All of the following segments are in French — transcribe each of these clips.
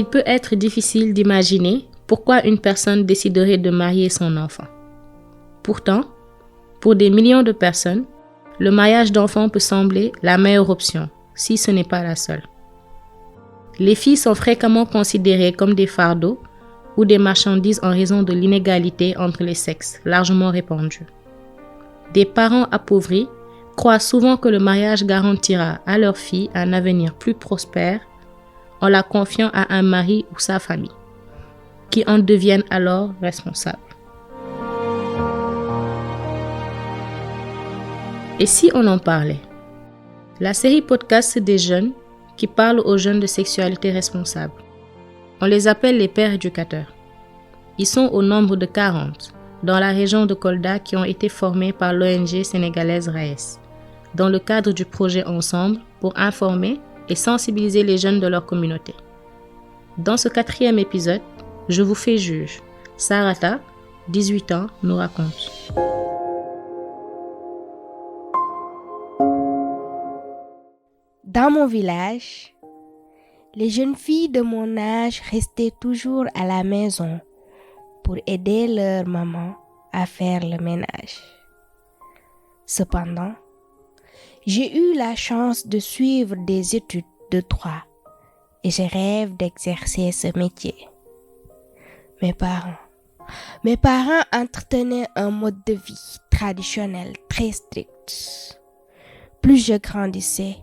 Il peut être difficile d'imaginer pourquoi une personne déciderait de marier son enfant. Pourtant, pour des millions de personnes, le mariage d'enfants peut sembler la meilleure option, si ce n'est pas la seule. Les filles sont fréquemment considérées comme des fardeaux ou des marchandises en raison de l'inégalité entre les sexes, largement répandue. Des parents appauvris croient souvent que le mariage garantira à leur fille un avenir plus prospère en la confiant à un mari ou sa famille, qui en deviennent alors responsables. Et si on en parlait? La série podcast des jeunes qui parlent aux jeunes de sexualité responsable. On les appelle les pères éducateurs. Ils sont au nombre de 40 dans la région de Kolda qui ont été formés par l'ONG sénégalaise RAES, dans le cadre du projet Ensemble pour informer et sensibiliser les jeunes de leur communauté. Dans ce 4e épisode, je vous fais juge. Sarata, 18 ans, nous raconte. Dans mon village, les jeunes filles de mon âge restaient toujours à la maison pour aider leur maman à faire le ménage. Cependant, j'ai eu la chance de suivre des études de droit et je rêve d'exercer ce métier. Mes parents entretenaient un mode de vie traditionnel très strict. Plus je grandissais,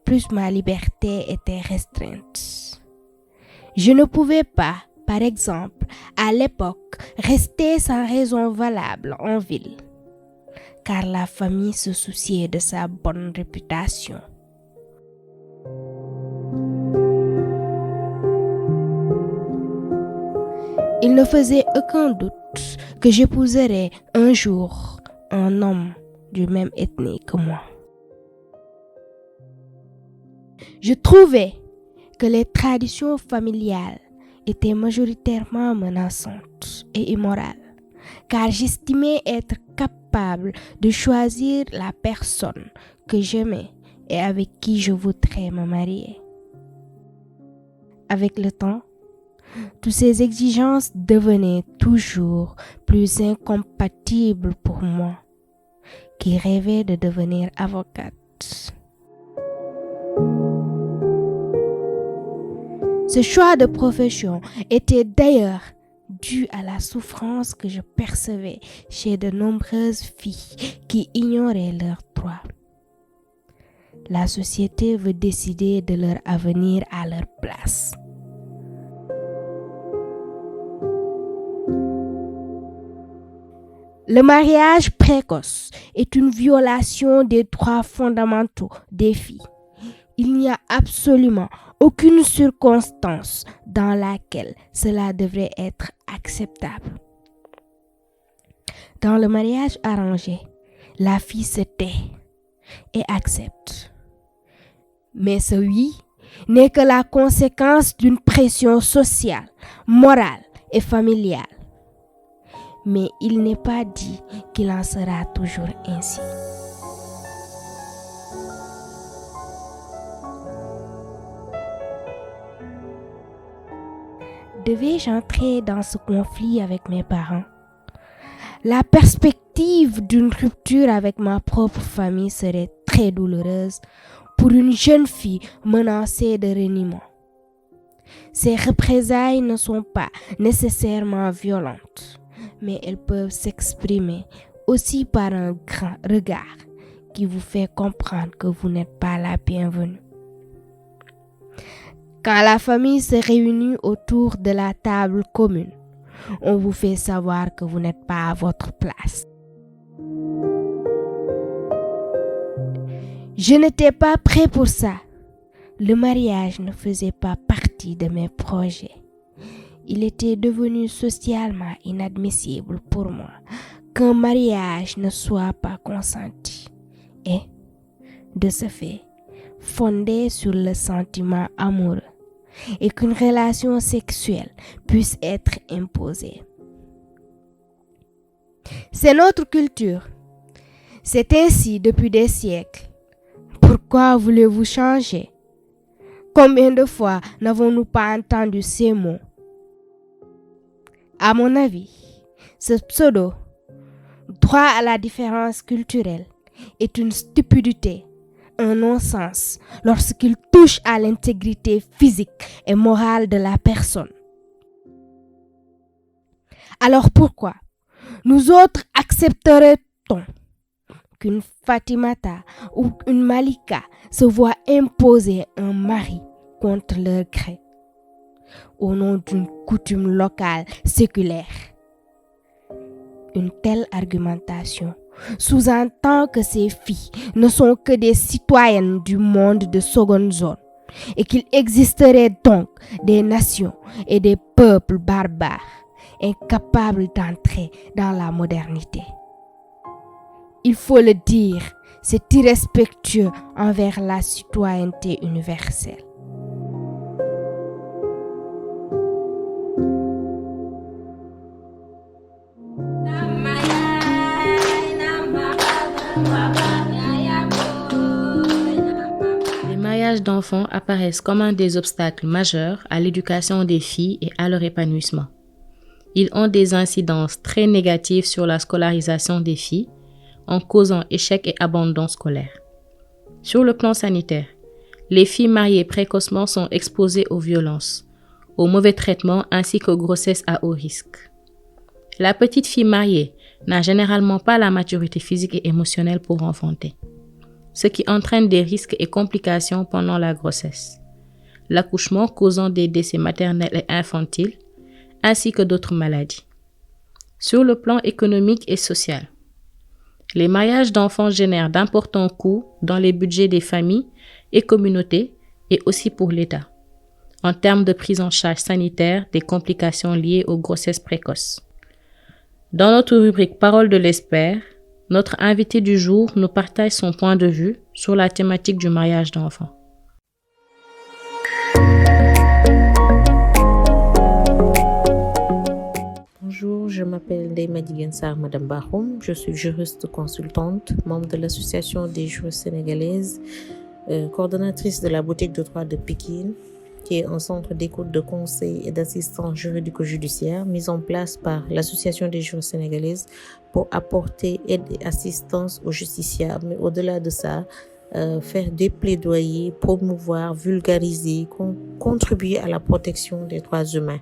plus ma liberté était restreinte. Je ne pouvais pas, par exemple, à l'époque, rester sans raison valable en ville, car la famille se souciait de sa bonne réputation. Il ne faisait aucun doute que j'épouserais un jour un homme du même ethnie que moi. Je trouvais que les traditions familiales étaient majoritairement menaçantes et immorales, car j'estimais être capable de choisir la personne que j'aimais et avec qui je voudrais me marier. Avec le temps, toutes ces exigences devenaient toujours plus incompatibles pour moi, qui rêvais de devenir avocate. Ce choix de profession était d'ailleurs dû à la souffrance que je percevais chez de nombreuses filles qui ignoraient leurs droits. La société veut décider de leur avenir à leur place. Le mariage précoce est une violation des droits fondamentaux des filles. Il n'y a absolument aucune circonstance dans laquelle cela devrait être acceptable. Dans le mariage arrangé, la fille se tait et accepte. Mais ce oui n'est que la conséquence d'une pression sociale, morale et familiale. Mais il n'est pas dit qu'il en sera toujours ainsi. Devais-je entrer dans ce conflit avec mes parents? La perspective d'une rupture avec ma propre famille serait très douloureuse pour une jeune fille menacée de reniement. Ces représailles ne sont pas nécessairement violentes, mais elles peuvent s'exprimer aussi par un grand regard qui vous fait comprendre que vous n'êtes pas la bienvenue. Quand la famille se réunit autour de la table commune, on vous fait savoir que vous n'êtes pas à votre place. Je n'étais pas prêt pour ça. Le mariage ne faisait pas partie de mes projets. Il était devenu socialement inadmissible pour moi qu'un mariage ne soit pas consenti et, de ce fait, fondé sur le sentiment amoureux et qu'une relation sexuelle puisse être imposée. C'est notre culture. C'est ainsi depuis des siècles. Pourquoi voulez-vous changer? Combien de fois n'avons-nous pas entendu ces mots? À mon avis, ce pseudo droit à la différence culturelle est une stupidité, un non-sens lorsqu'il touche à l'intégrité physique et morale de la personne. Alors pourquoi nous autres accepterait-on qu'une Fatimata ou une Malika se voient imposer un mari contre leur gré au nom d'une coutume locale séculaire? Une telle argumentation sous-entend que ces filles ne sont que des citoyennes du monde de seconde zone et qu'il existerait donc des nations et des peuples barbares incapables d'entrer dans la modernité. Il faut le dire, c'est irrespectueux envers la citoyenneté universelle. Les mariages d'enfants apparaissent comme un des obstacles majeurs à l'éducation des filles et à leur épanouissement. Ils ont des incidences très négatives sur la scolarisation des filles, en causant échec et abandon scolaire. Sur le plan sanitaire, les filles mariées précocement sont exposées aux violences, aux mauvais traitements ainsi qu'aux grossesses à haut risque. La petite fille mariée n'a généralement pas la maturité physique et émotionnelle pour enfanter, ce qui entraîne des risques et complications pendant la grossesse, l'accouchement causant des décès maternels et infantiles, ainsi que d'autres maladies. Sur le plan économique et social, les mariages d'enfants génèrent d'importants coûts dans les budgets des familles et communautés et aussi pour l'État, en termes de prise en charge sanitaire des complications liées aux grossesses précoces. Dans notre rubrique Parole de l'expert, notre invité du jour nous partage son point de vue sur la thématique du mariage d'enfants. Bonjour, je m'appelle Ndeye Diguensar Madame Bahoum, je suis juriste consultante, membre de l'Association des juristes sénégalaises, coordonnatrice de la boutique de droit de Pikine, qui est un centre d'écoute, de conseil et d'assistance juridico-judiciaire mis en place par l'Association des juristes sénégalaises pour apporter aide et assistance aux justiciables. Mais au-delà de ça, faire des plaidoyers, promouvoir, vulgariser, contribuer à la protection des droits humains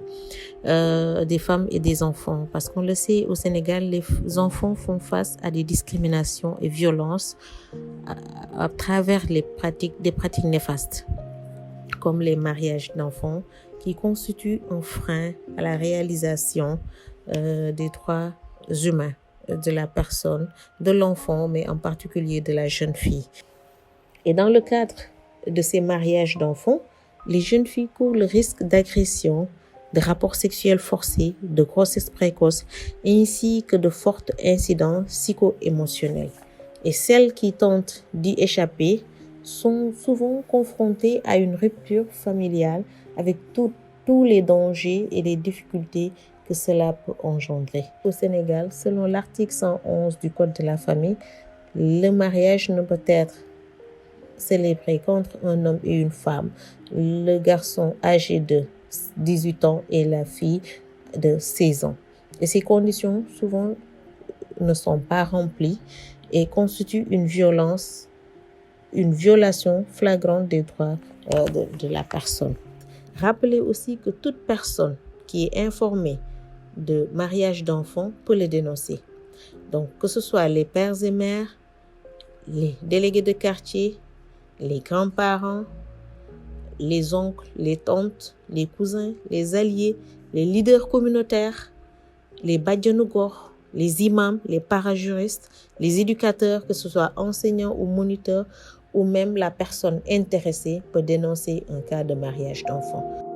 des femmes et des enfants. Parce qu'on le sait, au Sénégal, les enfants font face à des discriminations et violences à travers des pratiques néfastes, comme les mariages d'enfants, qui constituent un frein à la réalisation des droits humains de la personne, de l'enfant, mais en particulier de la jeune fille. Et dans le cadre de ces mariages d'enfants, les jeunes filles courent le risque d'agression, de rapports sexuels forcés, de grossesse précoce, ainsi que de forts incidents psycho-émotionnels. Et celles qui tentent d'y échapper sont souvent confrontées à une rupture familiale avec tous les dangers et les difficultés que cela peut engendrer. Au Sénégal, selon l'article 111 du Code de la famille, le mariage ne peut être célébré qu'entre un homme et une femme, le garçon âgé de 18 ans et la fille de 16 ans. Et ces conditions, souvent, ne sont pas remplies et constituent une violation flagrante des droits de la personne. Rappelez aussi que toute personne qui est informée de mariage d'enfants peut le dénoncer. Donc, que ce soit les pères et mères, les délégués de quartier, les grands-parents, les oncles, les tantes, les cousins, les alliés, les leaders communautaires, les badjanougor, les imams, les parajuristes, les éducateurs, que ce soit enseignants ou moniteurs, ou même la personne intéressée peut dénoncer un cas de mariage d'enfant.